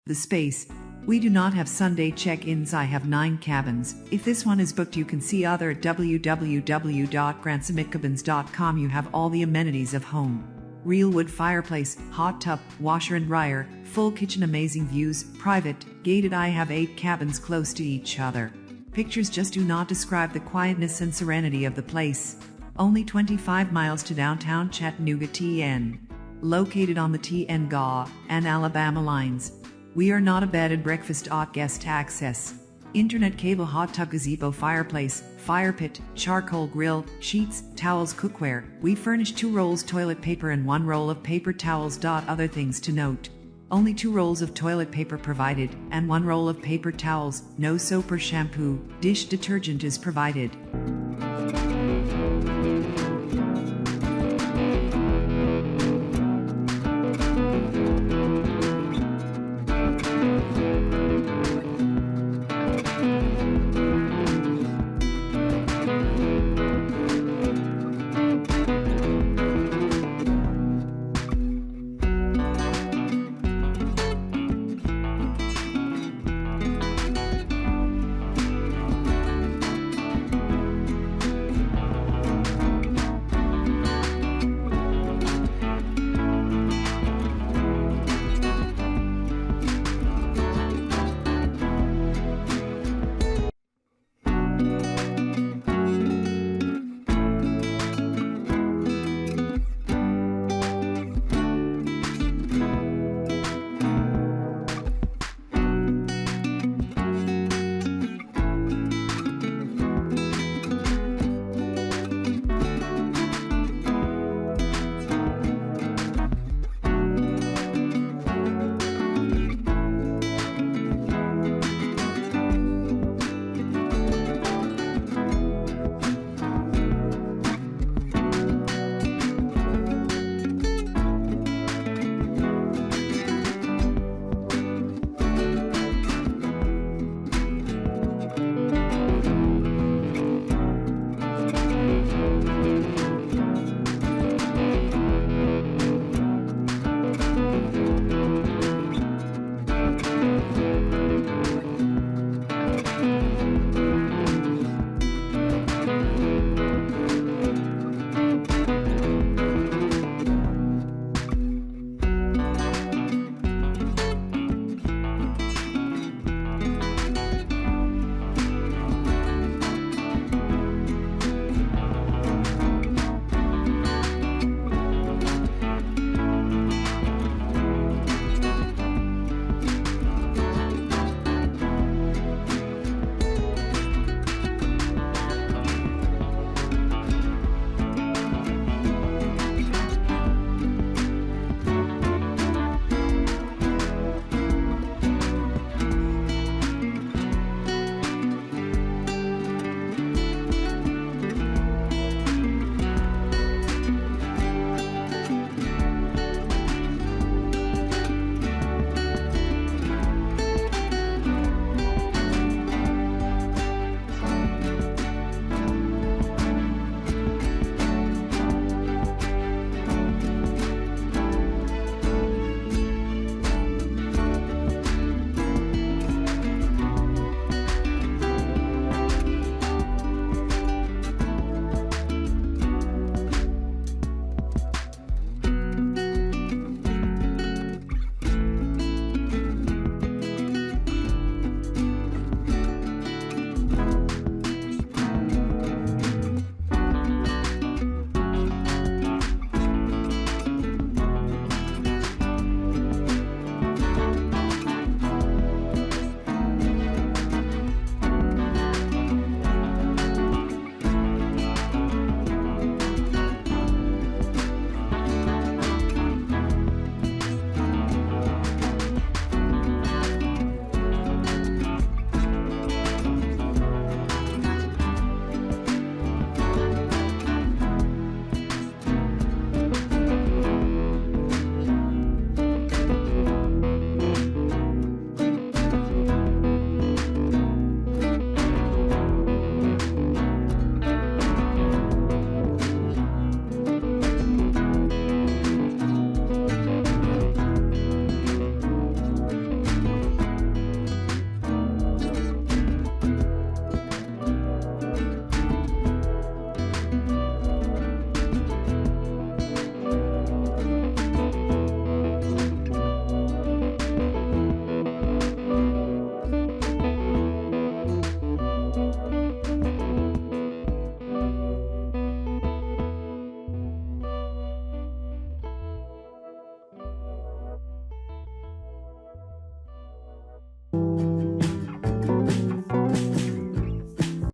The space. We do not have Sunday check-ins. I have 9 cabins. If this one is booked, you can see other at www.grantsumitcabins.com. You have all the amenities of home. Real wood fireplace, hot tub, washer and dryer, full kitchen, amazing views, private, gated. I have 8 cabins close to each other. Pictures just do not describe the quietness and serenity of the place. Only 25 miles to downtown Chattanooga, TN. Located on the TN-GA and Alabama lines. We are not a bed and breakfast. Guest access. Internet, cable, hot tub, gazebo, fireplace, fire pit, charcoal grill, sheets, towels, cookware. We furnish 2 rolls toilet paper and 1 roll of paper towels. Other things to note. Only 2 rolls of toilet paper provided, and 1 roll of paper towels. No soap or shampoo. Dish detergent is provided.